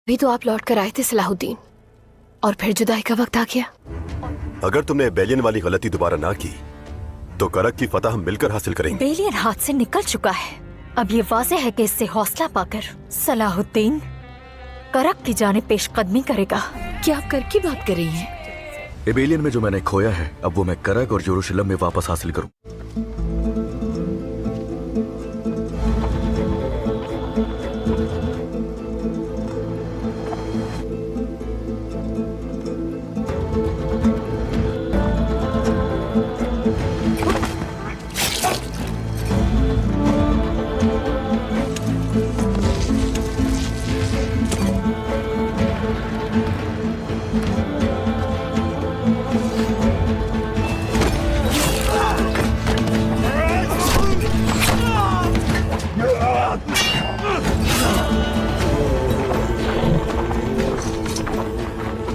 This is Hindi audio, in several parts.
भी तो आप लौट कर आए थे सलाहुद्दीन, और फिर जुदाई का वक्त आ गया। अगर तुमने बेलियन वाली गलती दोबारा ना की तो करक की फतह हम मिलकर हासिल करेंगे। बेलियन हाथ से निकल चुका है। अब ये वाज़ेह है कि इससे हौसला पाकर सलाहुद्दीन करक की जाने पेशकदमी करेगा। क्या आप कर की बात कर रही हैं? एबेलियन में जो मैंने खोया है, अब वो मैं करक और यरूशलेम में वापस हासिल करूं।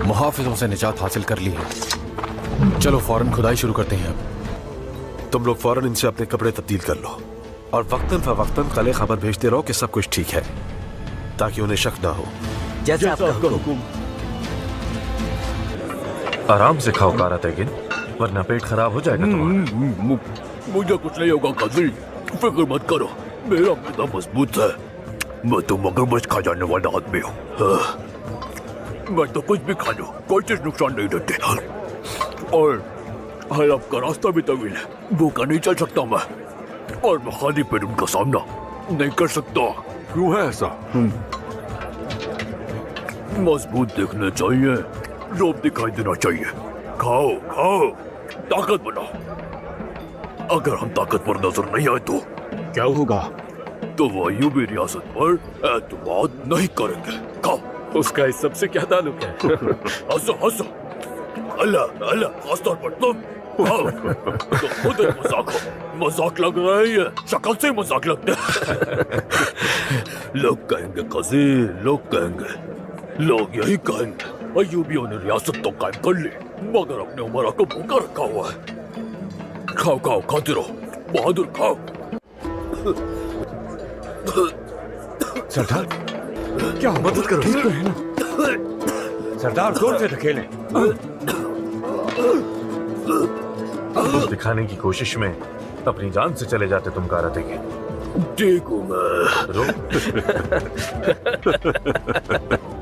मुहाफिजों से निजात हासिल कर ली है। चलो फौरन खुदाई शुरू करते हैं। अब तुम लोग फौरन इनसे अपने कपड़े तब्दील कर लो और वक्तन फवक्तन कले खबर भेजते रहो कि सब कुछ ठीक है, ताकि उन्हें शक ना हो। जैसा आपका हुक्म। आराम से खाओ कारा तेगिन, वरना पेट खराब हो जाएगा तुम्हारा। मुझे कुछ नहीं होगा काजी, फिक्र मत करो, मेरा मैदा मजबूत है। मैं तो मगरमच्छ खा जाने वाला आदमी हूँ। मैं तो कुछ भी खा लूं, कोई चीज नुकसान नहीं देती। और हलब का रास्ता भी तवील है, भूखा नहीं चल सकता मैं, और मैं खाली पेट उनका सामना नहीं कर सकता। क्यों है ऐसा? मजबूत दिखने चाहिए, रोब दिखाई देना चाहिए। खाओ खाओ, ताकत बनाओ। अगर हम ताकतवर नजर नहीं आए तो क्या होगा? तो वो अय्यूबी रियासत पर एतमाद नहीं करेंगे। खाओ। उसका इस सबसे क्या ताल्लुक है? हंसो हंसो, अल्लाह अल्लाह, खासतौर पर तुम। तो खुद एक मजाक हो, मजाक लग रहा है ये, शक्ल से मजाक लगता है। लोग कहेंगे कजी, लोग कहेंगे, लोग यही कहेंगे अय्यूबियों ने रियासत तो कायम कर ली, मगर अपने उमरा को भूखा रखा हुआ है। खाओ खाओ, खाते रहो बहादुर, खाओ। सरदार, क्या मदद करो, ठीक तो है ना? सरदार जोर से धकेलें। दिखाने की कोशिश में अपनी जान से चले जाते तुम कारा तेगिन। ठीक हूँ मैं।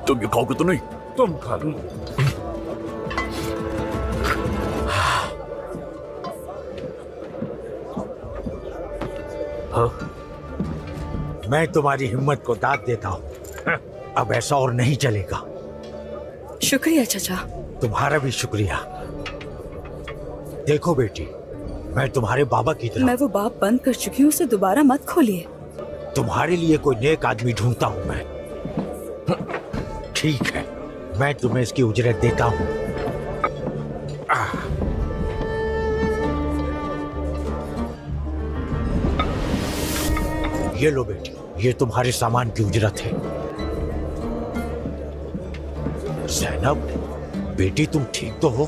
तुम ये खाओगे तो नहीं? तुम खा लो। हाँ? मैं तुम्हारी हिम्मत को दाद देता हूँ। अब ऐसा और नहीं चलेगा। शुक्रिया चाचा। तुम्हारा भी शुक्रिया। देखो बेटी, मैं तुम्हारे बाबा की तरह। मैं वो बाप बंद कर चुकी हूँ, उसे दोबारा मत खोलिए। तुम्हारे लिए कोई नेक आदमी ढूंढता हूँ मैं। ठीक है, मैं तुम्हें इसकी उजरत देता हूँ। ये लो बेटी, ये तुम्हारे सामान की उजरत है। ज़ैनब, बेटी तुम ठीक तो हो?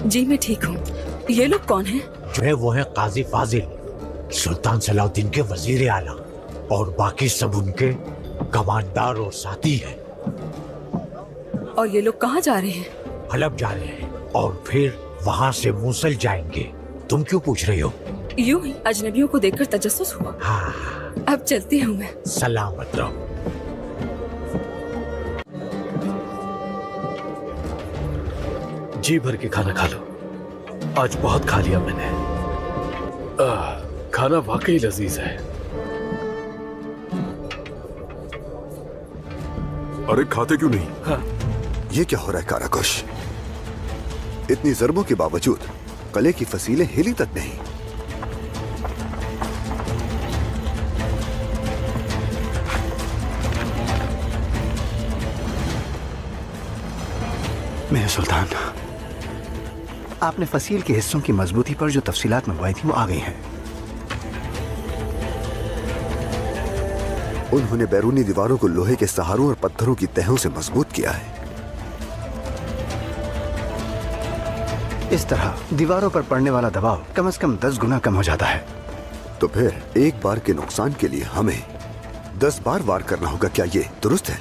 जी मैं ठीक हूँ। ये लोग कौन हैं? जो है वो है काजी फाजिल, सुल्तान सलाउद्दीन के वजीर आला, और बाकी सब उनके कमांडर और साथी हैं। और ये लोग कहाँ जा रहे हैं? हलब जा रहे हैं और फिर वहाँ से मूसल जाएंगे। तुम क्यों पूछ रही हो? यूं ही अजनबियों को देखकर तजस्सुस हुआ। हाँ, अब चलती हूँ मैं। सलामत रहो। जी भर के खाना खा लो, आज बहुत खा लिया मैंने। खाना वाकई लजीज है। अरे खाते क्यों नहीं? हाँ। ये क्या हो रहा है काराकुश? इतनी ज़रबों के बावजूद कले की फसीलें हिली तक नहीं। मेरे सुल्तान, आपने फसील के हिस्सों की मजबूती पर जो तफसीलात मंगवाई थी वो आ गई हैं। उन्होंने बैरूनी दीवारों को लोहे के सहारों और पत्थरों की तहों से मजबूत किया है। इस तरह दीवारों पर पड़ने वाला दबाव कम से कम 10 गुना कम हो जाता है। तो फिर एक बार के नुकसान के लिए हमें 10 बार वार करना होगा, क्या ये दुरुस्त है?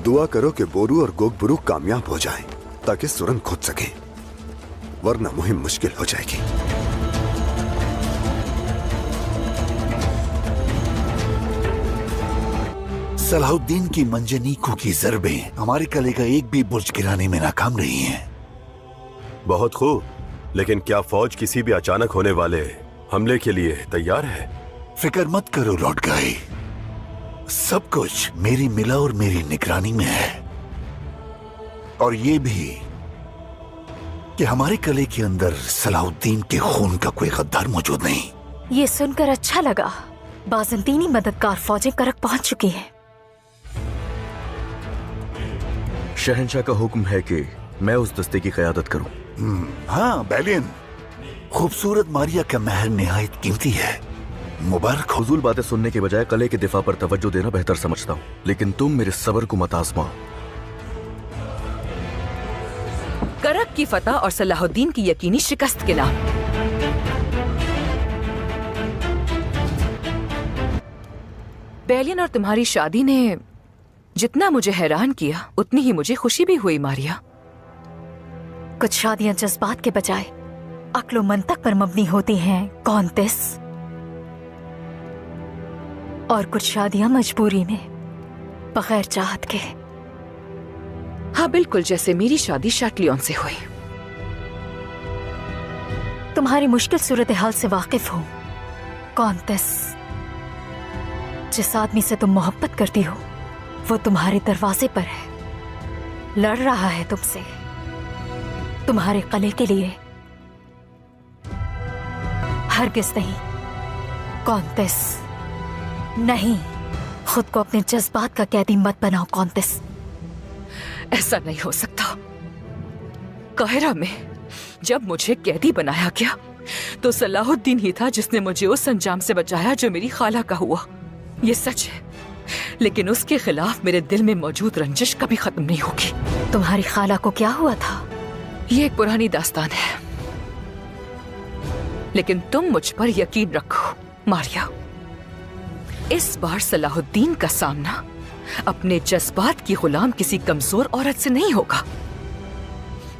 दुआ करो कि बोरू और गोगबुरू कामयाब हो जाएं, ताकि सुरंग खोद सके, वरना मुहिम मुश्किल हो जाएगी। सलाहुद्दीन की मंजनीकों की ज़रबें हमारे किले का एक भी बुर्ज गिराने में नाकाम रही हैं। बहुत खूब, लेकिन क्या फौज किसी भी अचानक होने वाले हमले के लिए तैयार है? फिक्र मत करो लॉर्ड गाई, सब कुछ मेरी मिला और मेरी निगरानी में है। और ये भी कि हमारे किले के अंदर सलाहुद्दीन के खून का कोई गद्दार मौजूद नहीं। ये सुनकर अच्छा लगा। बाज़ंतीनी मददगार फौजें करक पहुंच चुकी हैं। शहंशाह का हुक्म है कि मैं उस दस्ते की क़यादत करूं। हाँ बैलियन, खूबसूरत मारिया का महल निहायत कीमती है, मुबारक हो। फजूल बातें सुनने के बजाय किले के दिफा पर तवज्जो देना बेहतर समझता हूँ, लेकिन तुम मेरे सब्र को मत आज़माओ। करक की फतह और सलाहुद्दीन की यकीनी शिकस्त के नाम। बैलियन और तुम्हारी शादी ने जितना मुझे हैरान किया, उतनी ही मुझे खुशी भी हुई मारिया। कुछ शादियां जज्बात के बजाय अक्लो मंतक पर मबनी होती हैं कौंतेस, और कुछ शादियां मजबूरी में, बगैर चाहत के। हाँ बिल्कुल, जैसे मेरी शादी शाटलियन से हुई। तुम्हारी मुश्किल सूरत हाल से वाकिफ हूं कौंतेस। जिस आदमी से तुम मोहब्बत करती हो वो तुम्हारे दरवाजे पर है, लड़ रहा है तुमसे, तुम्हारे किले के लिए। हरगिज़ नहीं कौंतेस, नहीं। खुद को अपने जज्बात का कैदी मत बनाओ कौंतेस। ऐसा नहीं हो सकता। काहिरा में जब मुझे कैदी बनाया गया तो सलाहुद्दीन ही था जिसने मुझे उस अंजाम से बचाया जो मेरी खाला का हुआ। ये सच है, लेकिन उसके खिलाफ मेरे दिल में मौजूद रंजिश कभी खत्म नहीं होगी। तुम्हारी खाला को क्या हुआ था? ये एक पुरानी दास्तान है, लेकिन तुम मुझ पर यकीन रखो मारिया, इस बार सलाहुद्दीन का सामना अपने जज्बात की गुलाम किसी कमजोर औरत से नहीं होगा,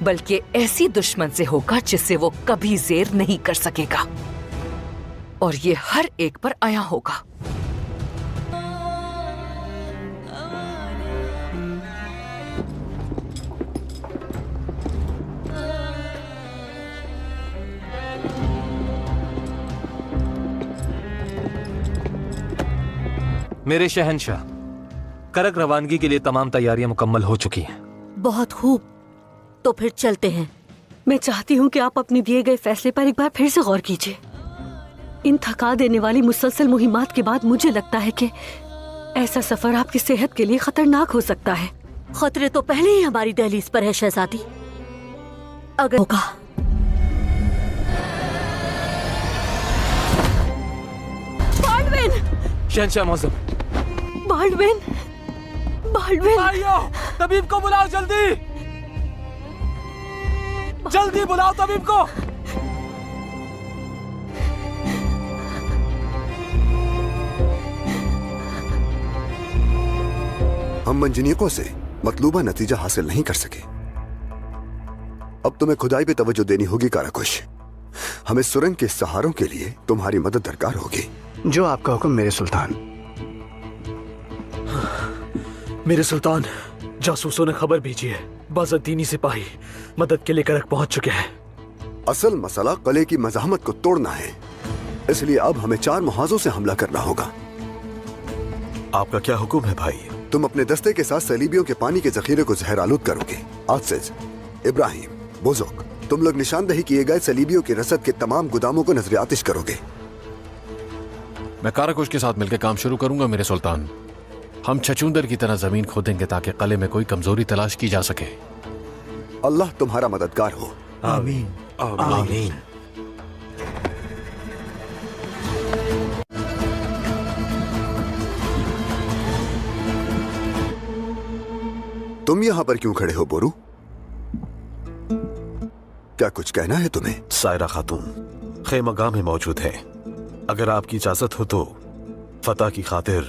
बल्कि ऐसी दुश्मन से होगा जिसे वो कभी ज़ेर नहीं कर सकेगा, और ये हर एक पर आया होगा। मेरे शहंशाह, करक रवानगी के लिए तमाम तैयारियां मुकम्मल हो चुकी हैं। बहुत खूब, तो फिर चलते हैं। मैं चाहती हूँ कि आप अपने दिए गए फैसले पर एक बार फिर से गौर कीजिए। इन थका देने वाली मुसलसल मुहिमात के बाद मुझे लगता है कि ऐसा सफर आपकी सेहत के लिए खतरनाक हो सकता है। खतरे तो पहले ही हमारी दहलीज पर है शहजादी। अगर होगा शहंशाह मौज़म। Baldwin, Baldwin. भाइयों, तबीब को बुलाओ जल्दी, जल्दी बुलाओ तबीब को। हम मंजनीकों से मतलूबा नतीजा हासिल नहीं कर सके। अब तुम्हें खुदाई पे तवज्जो देनी होगी काराकुश। हमें सुरंग के सहारों के लिए तुम्हारी मदद दरकार होगी। जो आपका हुक्म मेरे सुल्तान। मेरे सुल्तान, जासूसों ने खबर भेजी है, बाज़ंतीनी सिपाही मदद के लिए करक पहुंच चुके हैं। असल मसला किले की मज़ाहमत को तोड़ना है, इसलिए अब हमें 4 मुहाजों से हमला करना होगा। आपका क्या हुक्म है भाई? तुम अपने दस्ते के साथ सलीबियों के पानी के जखीरे को जहरालूद करोगे। आसिज, इब्राहिम, बुजुर्ग, तुम लोग निशानदही किए गए सलीबियों की रसद के तमाम गुदामों को नजर आतिश करोगे। मैं काराकुश के साथ मिलकर काम शुरू करूंगा मेरे सुल्तान। हम छछूंदर की तरह जमीन खोदेंगे ताकि किले में कोई कमजोरी तलाश की जा सके। अल्लाह तुम्हारा मददगार हो। आमीन आमीन। तुम यहां पर क्यों खड़े हो बोरू? क्या कुछ कहना है तुम्हें? सायरा खातून खेमगाह में मौजूद है। अगर आपकी इजाजत हो तो फतह की खातिर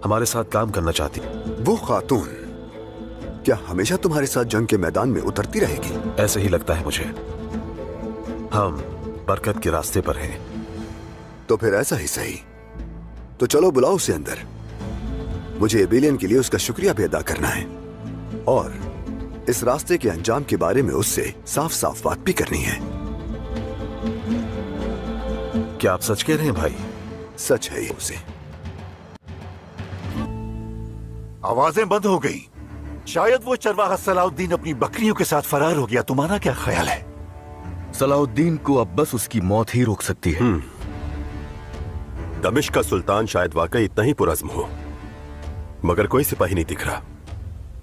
हमारे साथ काम करना चाहती। वो खातून क्या हमेशा तुम्हारे साथ जंग के मैदान में उतरती रहेगी? ऐसे ही लगता है मुझे। हम बरकत के रास्ते पर हैं। तो फिर ऐसा ही सही। तो चलो बुलाओ उसे अंदर। मुझे एबेलियन के लिए उसका शुक्रिया भी अदा करना है और इस रास्ते के अंजाम के बारे में उससे साफ साफ बात भी करनी है। क्या आप सच कह रहे हैं भाई? सच है उसे। आवाजें बंद हो गई। शायद वो चरवाहा सलाउद्दीन अपनी बकरियों के साथ फरार हो गया। तुम्हारा क्या ख्याल है? सलाउद्दीन को अब बस उसकी मौत ही रोक सकती है। दमिश्क का सुल्तान शायद वाकई इतना ही पुरज़्म हो, मगर कोई सिपाही नहीं दिख रहा।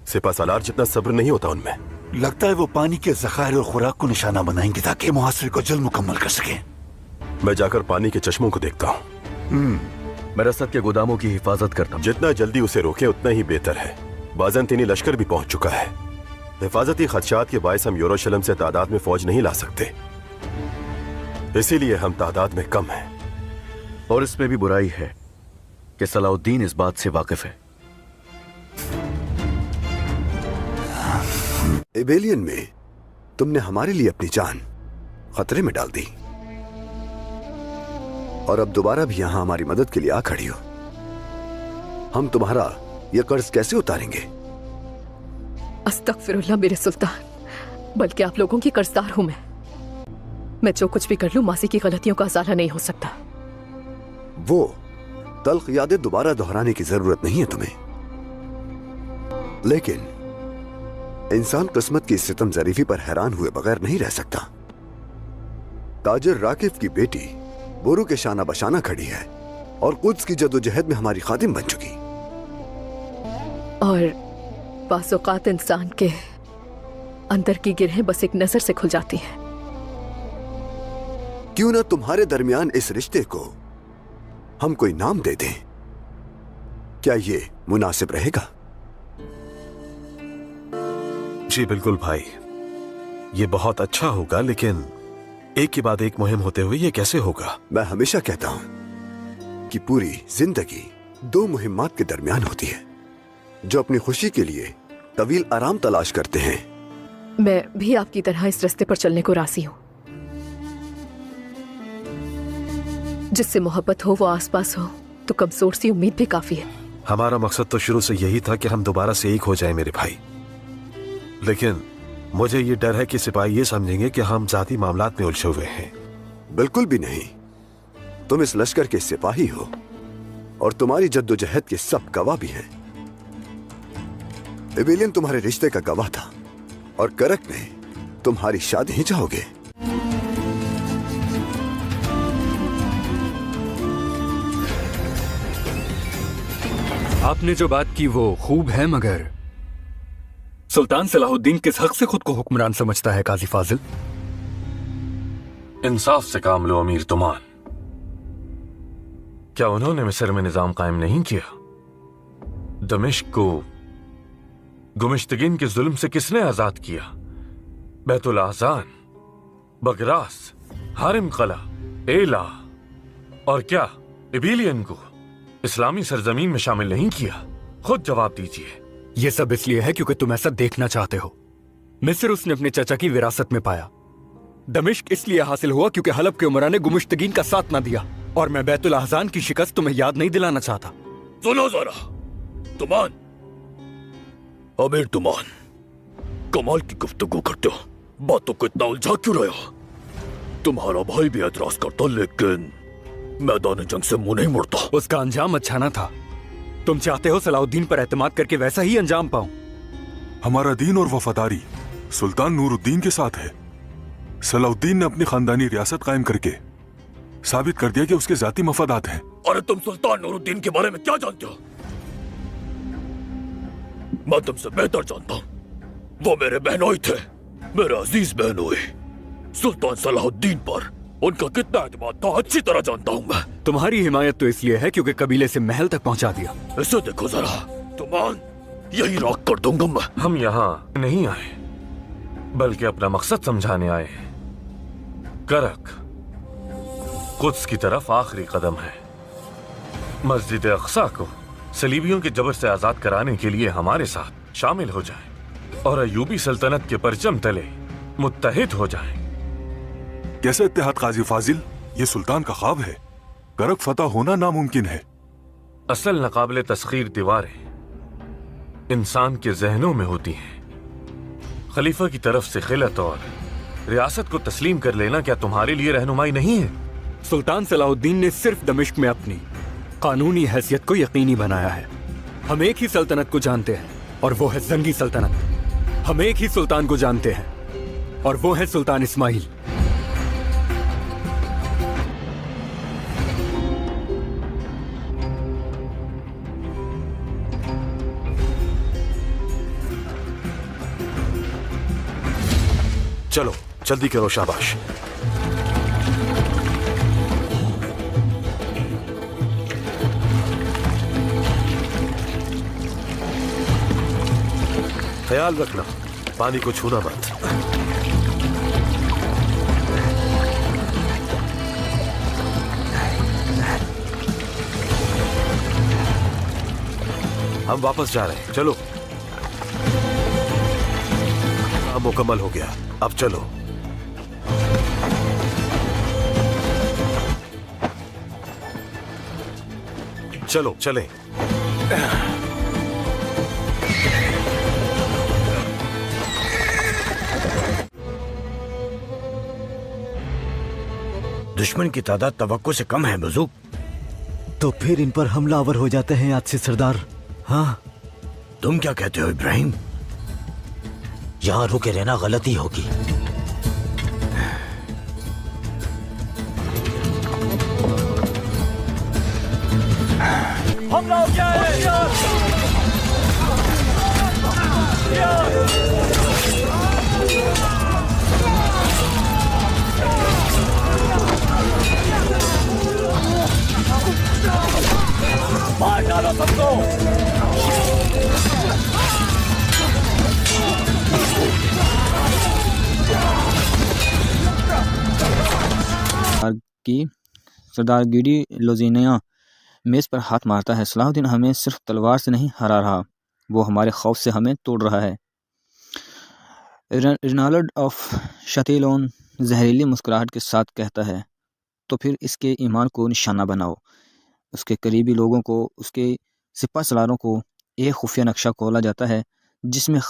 सिपा सालार जितना सब्र नहीं होता उनमें। लगता है वो पानी के ज़खायर और खुराक को निशाना बनाएंगे ताकि मुहासरे को जल्द मुकम्मल कर सके। मैं जाकर पानी के चश्मों को देखता हूँ। मैं रसद के गोदामों की हिफाजत करता हूँ। जितना जल्दी उसे रोके उतना ही बेहतर है। बाज़ंतीनी लश्कर भी पहुंच चुका है। हिफाजती खदशात के बायस हम यरूशलेम से तादाद में फौज नहीं ला सकते, इसीलिए हम तादाद में कम हैं। और इसमें भी बुराई है कि सलाउद्दीन इस बात से वाकिफ है। एबेलियन में तुमने हमारे लिए अपनी जान खतरे में डाल दी और अब दोबारा भी यहां हमारी मदद के लिए आ खड़ी हो। हम तुम्हारा यह कर्ज कैसे उतारेंगे? अस्तगफिरुल्लाह मेरे सुल्तान, बल्कि आप लोगों की कर्जदार हूं मैं जो कुछ भी कर लूं मासी की गलतियों का अज़ाला नहीं हो सकता। वो तल्ख यादें दोबारा दोहराने की जरूरत नहीं है तुम्हें, लेकिन इंसान किस्मत की सितम जरीफी पर हैरान हुए बगैर नहीं रह सकता। ताजिर राकिब की बेटी बोरू के शाना बशाना खड़ी है और कुद्स की जदोजहद में हमारी खादिम बन चुकी। और बाज़-औक़ात इंसान के अंदर की गिरहें बस एक नजर से खुल जाती हैं। क्यों ना तुम्हारे दरमियान इस रिश्ते को हम कोई नाम दे दें? क्या ये मुनासिब रहेगा? जी बिल्कुल भाई, ये बहुत अच्छा होगा, लेकिन एक के बाद एक मुहिम होते हुए ये कैसे होगा? मैं हमेशा कहता हूं कि पूरी जिंदगी दो मुहिम्मात के दरमियान होती है। जो अपनी खुशी के लिए तवील आराम तलाश करते हैं। मैं भी आपकी तरह इस रास्ते पर चलने को राजी हूं। जिससे मोहब्बत हो वो आसपास हो तो कमजोर सी उम्मीद भी काफी है। हमारा मकसद तो शुरू से यही था कि हम दोबारा से एक हो जाएं मेरे भाई, लेकिन मुझे ये डर है कि सिपाही ये समझेंगे कि हम जाती मामलात में उलझे हुए हैं। बिल्कुल भी नहीं, तुम इस लश्कर के सिपाही हो और तुम्हारी जद्दोजहद के सब गवाह भी हैं। एबेलियन तुम्हारे रिश्ते का गवाह था और करक में तुम्हारी शादी ही चाहोगे। आपने जो बात की वो खूब है, मगर सुल्तान सलाहुद्दीन किस हक से खुद को हुक्मरान समझता है? काजी फाजिल, इंसाफ से काम लो अमीर तुमान। क्या उन्होंने मिस्र में निजाम कायम नहीं किया? दमिश्क को गुमिश्तगिन के जुल्म से किसने आजाद किया? बैतुल आज़ान, बगरास, हारिम कला, एला और क्या एबेलियन को इस्लामी सरजमीन में शामिल नहीं किया? खुद जवाब दीजिए। ये सब इसलिए है क्योंकि तुम ऐसा देखना चाहते हो। मिस्र उसने अपने चाचा की विरासत में पाया। दमिश्क इसलिए हासिल हुआ क्योंकि हलब के उमरा ने गुमिश्तगीन का साथ ना दिया। और मैं बैतुल अहज़ान की शिकस्त तुम्हें याद नहीं दिलाना चाहता। सुनो जरा तुमान, अमीर तुमान, कमाल की गुफ्तगू करते हो, बातों को इतना उलझा क्यों रहे हो? तुम्हारा भाई भी एतराज करता लेकिन मैदान जंग से मुंह नहीं मुड़ता। उसका अंजाम अच्छा ना था। तुम चाहते हो सलाउद्दीन पर एतमाद करके वैसा ही अंजाम पाऊं। हमारा दीन और वफादारी सुल्तान नूरुद्दीन के साथ है। सलाउद्दीन ने अपनी खानदानी रियासत कायम करके साबित कर दिया कि उसके जाती मफादात हैं। अरे तुम सुल्तान नूरुद्दीन के बारे में क्या जानते हो? मैं तुमसे बेहतर जानता हूँ। वो मेरे बहनोई थे, मेरे अजीज बहनोई। सुल्तान सलाहुद्दीन पर उनका कितना एतमाद था अच्छी तरह जानता हूँ मैं। तुम्हारी हिमायत तो इसलिए है क्योंकि कबीले से महल तक पहुंचा दिया। इसे देखो जरा तुमान, यही राख कर दूंगा मैं। हम यहाँ नहीं आए बल्कि अपना मकसद समझाने आए। करक कुद्स की तरफ आखिरी कदम है। मस्जिद अक्सा को सलीबियों के जबर से आजाद कराने के लिए हमारे साथ शामिल हो जाएं और अयूबी सल्तनत के परचम तले मुत्तहिद हो जाएं। कैसे इत्तेहाद काजी फाजिल? ये सुल्तान का ख्वाब है। करक फतह होना नामुमकिन है। असल नाकाबिले तस्खीर दीवारें इंसान के जहनों में होती हैं। खलीफा की तरफ से खिलत और रियासत को तस्लीम कर लेना क्या तुम्हारे लिए रहनुमाई नहीं है? सुल्तान सलाहुद्दीन ने सिर्फ दमिश्क में अपनी कानूनी हैसियत को यकीनी बनाया है। हम एक ही सल्तनत को जानते हैं और वो है जंगी सल्तनत। हम एक ही सुल्तान को जानते हैं और वो है सुल्तान इस्माइल। चलो जल्दी करो, शाबाश। ख्याल रखना, पानी को छूना मत। हम वापस जा रहे हैं, चलो। काम मुकम्मल हो गया, अब चलो। चलो चलें। दुश्मन की तादाद तवक्को से कम है बुजुर्ग। तो फिर इन पर हमलावर हो जाते हैं आज से सरदार। हाँ, तुम क्या कहते हो इब्राहिम? यहां रुके रहना गलती होगी। हमला हो गया है। मार डालो सबको। की सरदार गिडी लोजीनिया मेज पर हाथ मारता है। सलाहुद्दीन हमें सिर्फ तलवार से नहीं हरा रहा, वो हमारे खौफ से हमें तोड़ रहा है। रिनाल्ड ऑफ शतीलोन जहरीली मुस्कुराहट के साथ कहता है, तो फिर इसके ईमान को निशाना बनाओ। उसके करीबी लोगों को, उसके सिपा सलारों को एक खुफिया नक्शा खोला जाता है जिसमें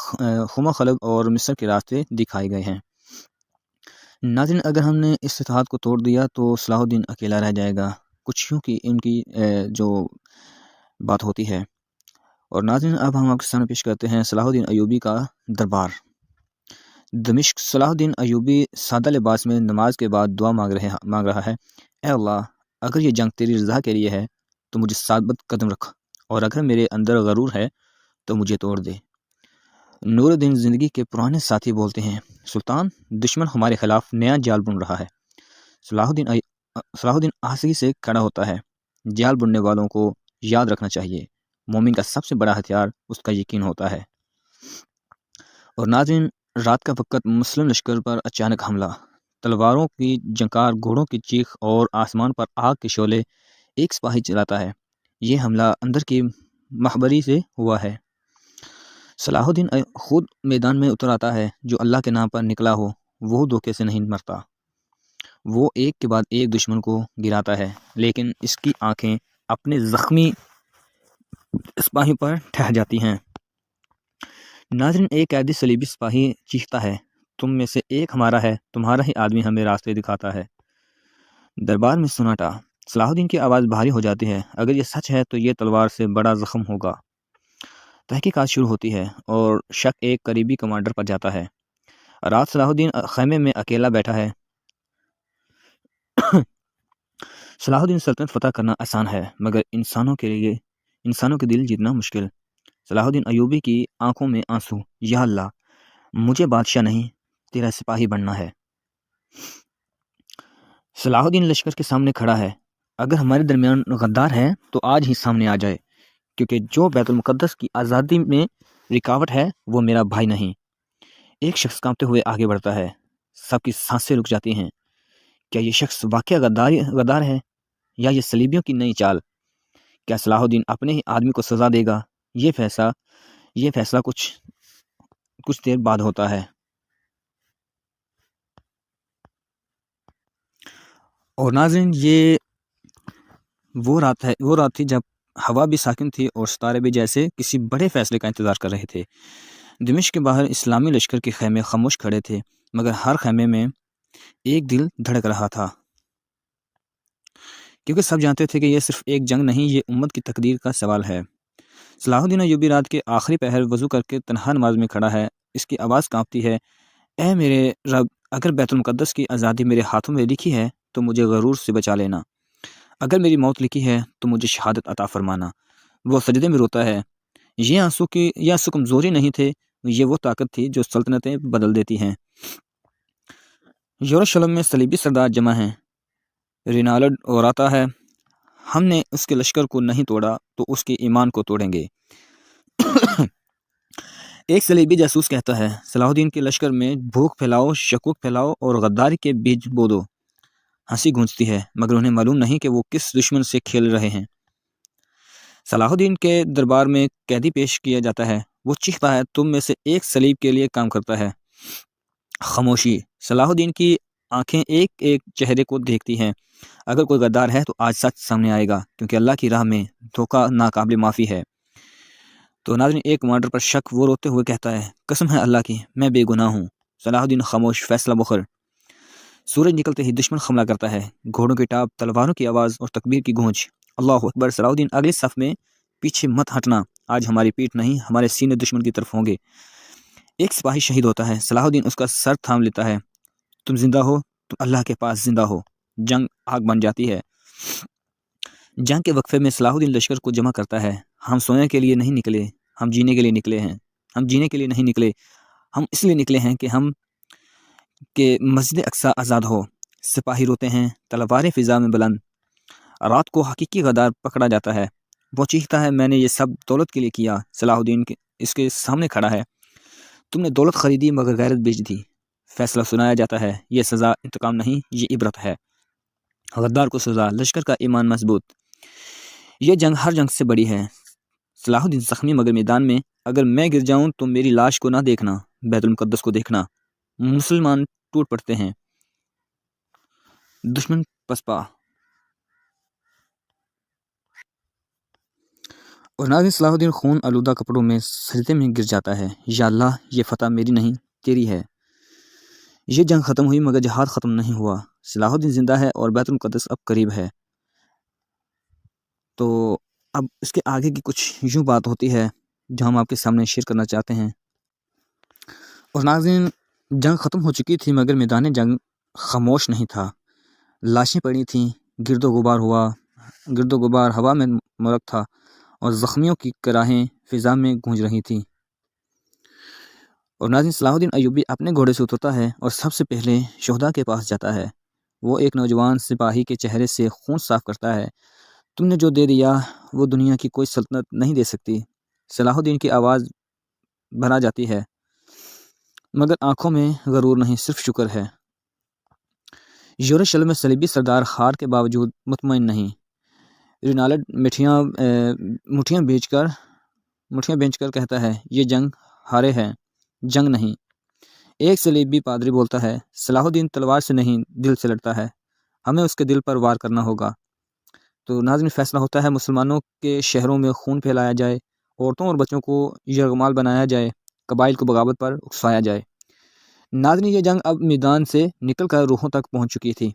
खुमा खलब और मिस्र के रास्ते दिखाए गए हैं। नाज़रीन, अगर हमने इस इत्तेहाद को तोड़ दिया तो सलाहुद्दीन अकेला रह जाएगा। कुछ यूँ की इनकी जो बात होती है। और नाज़रीन, अब हम आपके सामने पेश करते हैं सलाहुद्दीन अयूबी का दरबार। दमिश्क। सलाहुद्दीन अयूबी सादा लिबास में नमाज के बाद दुआ मांग रहा है, ए अल्लाह, अगर ये जंग तेरी रज़ा के लिए है तो मुझे साबित कदम रख, और अगर मेरे अंदर गरूर है तो मुझे तोड़ दे। नूरुद्दीन ज़िंदगी के पुराने साथी बोलते हैं, सुल्तान, दुश्मन हमारे खिलाफ नया जाल बुन रहा है। सलाहुद्दीन आसगी से खड़ा होता है। जाल बुनने वालों को याद रखना चाहिए, मोमिन का सबसे बड़ा हथियार उसका यकीन होता है। और नाज़रीन, रात का वक़्त मुस्लिम लश्कर पर अचानक हमला, तलवारों की जंकार, घोड़ों की चीख और आसमान पर आग के शोले। एक सिपाही चलाता है। ये हमला अंदर की महबरी से हुआ है। सलाहुद्दीन खुद मैदान में उतर आता है। जो अल्लाह के नाम पर निकला हो वो धोखे से नहीं मरता। वो एक के बाद एक दुश्मन को गिराता है, लेकिन इसकी आंखें अपने ज़ख्मी सिपाही पर ठहर जाती हैं। नाज़रीन, एक कैदी सलीबी सिपाही चीखता है, तुम में से एक हमारा है, तुम्हारा ही आदमी हमें रास्ते दिखाता है। दरबार में सन्नाटा। सलाहुद्दीन की आवाज़ भारी हो जाती है, अगर ये सच है तो ये तलवार से बड़ा ज़ख्म होगा। तहकीकात शुरू होती है और शक एक करीबी कमांडर पर जाता है। रात सलाहुद्दीन खैमे में अकेला बैठा है। सलाहुद्दीन सल्तनत फतह करना आसान है, मगर इंसानों के दिल जीतना मुश्किल। सलाहुद्दीन अयूबी की आंखों में आंसू। या अल्लाह, मुझे बादशाह नहीं, तेरा सिपाही बनना है। सलाहुद्दीन लश्कर के सामने खड़ा है। अगर हमारे दरमियान गद्दार है तो आज ही सामने आ जाए, क्योंकि जो बैतुल मुक़द्दस की आज़ादी में रुकावट है वो मेरा भाई नहीं। एक शख्स कांपते हुए आगे बढ़ता है। सबकी सांसें रुक जाती हैं। क्या ये शख्स वाकई गद्दार है या ये सलीबियों की नई चाल? क्या सलाहुद्दीन अपने ही आदमी को सजा देगा? ये फैसला कुछ देर बाद होता है। और नाज़रीन, ये वो रात थी जब हवा भी साकिन थी और सितारे भी जैसे किसी बड़े फैसले का इंतज़ार कर रहे थे। दिमिश्क के बाहर इस्लामी लश्कर के खैमे खामोश खड़े थे, मगर हर खैमे में एक दिल धड़क रहा था, क्योंकि सब जानते थे कि यह सिर्फ एक जंग नहीं, ये उम्मत की तकदीर का सवाल है। सलाहुद्दीन अय्यूबी रात के आखिरी पहर वज़ू करके तन्हा नमाज में खड़ा है। इसकी आवाज़ कांपती है, ऐ मेरे रब, अगर बैतुल मुक़द्दस की आज़ादी मेरे हाथों में लिखी है तो मुझे गरूर से बचा लेना, अगर मेरी मौत लिखी है तो मुझे शहादत अता फरमाना। वो सजदे में रोता है। ये आंसू कमज़ोरी नहीं थे, ये वो ताकत थी जो सल्तनतें बदल देती हैं। यरूशलेम में सलीबी सरदार जमा हैं। रिनाल्ड और आता है, हमने उसके लश्कर को नहीं तोड़ा तो उसके ईमान को तोड़ेंगे। एक सलीबी जासूस कहता है, सलाहुद्दीन के लश्कर में भूख फैलाओ, शकूक फैलाओ और गद्दारी के बीज बो दो। हंसी गूंजती है, मगर उन्हें मालूम नहीं कि वो किस दुश्मन से खेल रहे हैं। सलाहुद्दीन के दरबार में कैदी पेश किया जाता है। वो चीखता है, तुम में से एक सलीब के लिए काम करता है। खामोशी। सलाहुद्दीन की आंखें एक एक चेहरे को देखती हैं। अगर कोई गद्दार है तो आज सच सामने आएगा, क्योंकि अल्लाह की राह में धोखा नाकाबिल माफ़ी है। तो नाज़रीन, एक कमांडर पर शक। वो रोते हुए कहता है, कसम है अल्लाह की, मैं बेगुनाह हूँ। सलाहुद्दीन खामोश, फैसला मुखर। सूरज निकलते ही दुश्मन हमला करता है। घोड़ों की टाप, तलवारों की आवाज़ और तकबीर की गूंज। अल्लाह अकबर। सलाहुद्दीन, अगले सफ में पीछे मत हटना, आज हमारी पीठ नहीं, हमारे सीने दुश्मन की तरफ होंगे। एक सिपाही शहीद होता है। सलाहुद्दीन उसका सर थाम लेता है। तुम जिंदा हो, तुम अल्लाह के पास जिंदा हो। जंग आग बन जाती है। जंग के वक्फे में सलाहुद्दीन लश्कर को जमा करता है। हम सोने के लिए नहीं निकले, हम जीने के लिए निकले हैं। हम जीने के लिए नहीं निकले, हम इसलिए निकले हैं कि मस्जिद अक्सा आज़ाद हो। सिपाही रोते हैं, तलवारें फिजा में बुलंद। रात को हकीकी गद्दार पकड़ा जाता है। वो चीखता है, मैंने ये सब दौलत के लिए किया। सलाहुद्दीन इसके सामने खड़ा है। तुमने दौलत खरीदी मगर गैरत बेच दी। फैसला सुनाया जाता है, ये सज़ा इंतकाम नहीं, ये इबरत है। गद्दार को सज़ा, लश्कर का ईमान मजबूत। ये जंग हर जंग से बड़ी है। सलाहुद्दीन जख्मी मगर मैदान में। अगर मैं गिर जाऊं तो मेरी लाश को ना देखना, बैतुल मुक़द्दस को देखना। मुसलमान टूट पड़ते हैं। दुश्मन पसपा। और नाज़रीन, सलाहुद्दीन खून आलूदा कपड़ों में सजदे में गिर जाता है। या अल्लाह, ये फतह मेरी नहीं तेरी है। ये जंग ख़त्म हुई मगर जहाद ख़त्म नहीं हुआ। सलाहुद्दीन जिंदा है और बैतुल मुक़द्दस अब करीब है। तो अब इसके आगे की कुछ यूँ बात होती है जो हम आपके सामने शेयर करना चाहते हैं। और नाज़रीन, जंग ख़त्म हो चुकी थी मगर मैदान जंग खामोश नहीं था। लाशें पड़ी थीं, गिरदो गुबार हवा में मुलक था और ज़ख्मियों की कराहें फ़िज़ा में गूंज रही थीं। और नाज़रीन, सलाहुद्दीन अय्यूबी अपने घोड़े से उतरता है और सबसे पहले शोहदा के पास जाता है। वो एक नौजवान सिपाही के चेहरे से खून साफ करता है। तुमने जो दे दिया वो दुनिया की कोई सल्तनत नहीं दे सकती। सलाहुद्दीन की आवाज़ भरा जाती है, मगर आंखों में गरूर नहीं, सिर्फ शुक्र है। यरूशलेम में सलीबी सरदार हार के बावजूद मुतमईन नहीं। रिनाल्ड मुठियाँ बेचकर कहता है, ये जंग हारे हैं, जंग नहीं। एक सलीबी पादरी बोलता है, सलाहुद्दीन तलवार से नहीं दिल से लड़ता है, हमें उसके दिल पर वार करना होगा। तो नाज़रीन, फैसला होता है, मुसलमानों के शहरों में खून फैलाया जाए, औरतों और बच्चों को यरगमाल बनाया जाए, कबाइल को बगावत पर उकसाया जाए। नाज़रीन, ये जंग अब मैदान से निकलकर रूहों तक पहुंच चुकी थी।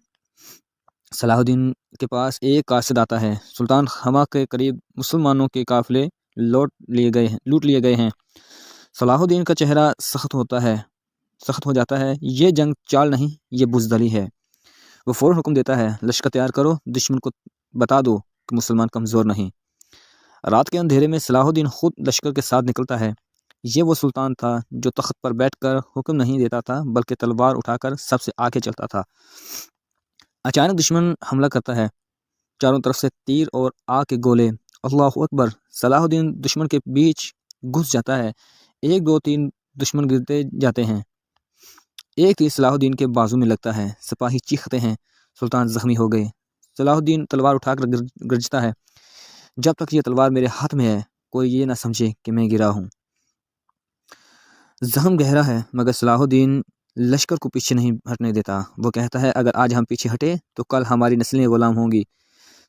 सलाहुद्दीन के पास एक कासिद आता है। सुल्तान हमा के करीब मुसलमानों के काफिले लूट लिए गए हैं। सलाहुद्दीन का चेहरा सख्त हो जाता है। ये जंग चाल नहीं, ये बुज़दली है। वो फ़ौरन हुक्म देता है, लश्कर तैयार करो, दुश्मन को बता दो कि मुसलमान कमज़ोर नहीं। रात के अंधेरे में सलाहुद्दीन खुद लश्कर के साथ निकलता है। ये वो सुल्तान था जो तख्त पर बैठकर हुक्म नहीं देता था, बल्कि तलवार उठाकर सबसे आगे चलता था। अचानक दुश्मन हमला करता है। चारों तरफ से तीर और आग के गोले। अल्लाहु अकबर। सलाहुद्दीन दुश्मन के बीच घुस जाता है। 1 2 3 दुश्मन गिरते जाते हैं। एक तीर सलाहुद्दीन के बाजू में लगता है। सिपाही चीखते हैं, सुल्तान जख्मी हो गए। सलाहुद्दीन तलवार उठाकर गरजता है, जब तक ये तलवार मेरे हाथ में है कोई ये ना समझे कि मैं गिरा हूँ। जख्म गहरा है मगर सलाहुद्दीन लश्कर को पीछे नहीं हटने देता। वो कहता है, अगर आज हम पीछे हटे तो कल हमारी नस्लें गुलाम होंगी।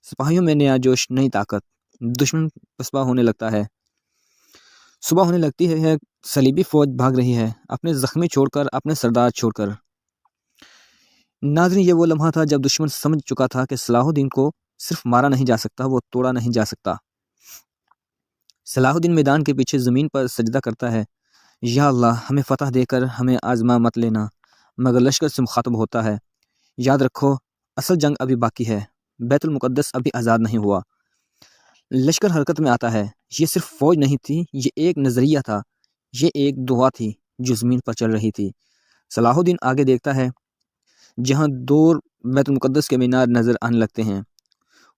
सिपाहियों में नया जोश, नई ताकत। दुश्मन पसपा होने लगता है। सुबह होने लगती है। सलीबी फौज भाग रही है, अपने जख्मी छोड़कर, अपने सरदार छोड़कर। नाज़रीन, ये वो लम्हा था जब दुश्मन समझ चुका था कि सलाहुद्दीन को सिर्फ मारा नहीं जा सकता, वो तोड़ा नहीं जा सकता। सलाहुद्दीन मैदान के पीछे ज़मीन पर सजदा करता है, या अल्लाह हमें फ़तह देकर हमें आज़मा मत लेना। मगर लश्कर से मुखातब होता है, याद रखो असल जंग अभी बाकी है, बैतुल मुक़द्दस अभी आज़ाद नहीं हुआ। लश्कर हरकत में आता है। ये सिर्फ फ़ौज नहीं थी, ये एक नज़रिया था, ये एक दुआ थी जो ज़मीन पर चल रही थी। सलाहुद्दीन आगे देखता है, जहाँ दूर बैतुल मुक़द्दस के मीनार नज़र आने लगते हैं।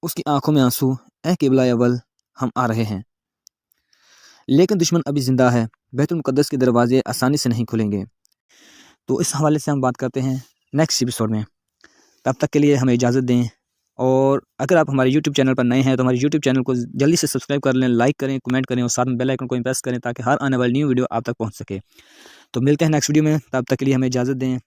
उसकी आंखों में आंसू, ए क़िबला अव्वल, हम आ रहे हैं। लेकिन दुश्मन अभी ज़िंदा है, बैतुल मुक़द्दस के दरवाजे आसानी से नहीं खुलेंगे। तो इस हवाले से हम बात करते हैं नेक्स्ट एपिसोड में। तब तक के लिए हमें इजाज़त दें, और अगर आप हमारे YouTube चैनल पर नए हैं तो हमारे YouTube चैनल को जल्दी से सब्सक्राइब कर लें, लाइक करें, कमेंट करें और साथ में बेल आइकन को प्रेस करें ताकि हर आने वाली न्यू वीडियो आप तक पहुंच सके। तो मिलते हैं नेक्स्ट वीडियो में, तब तक के लिए हमें इजाज़त दें।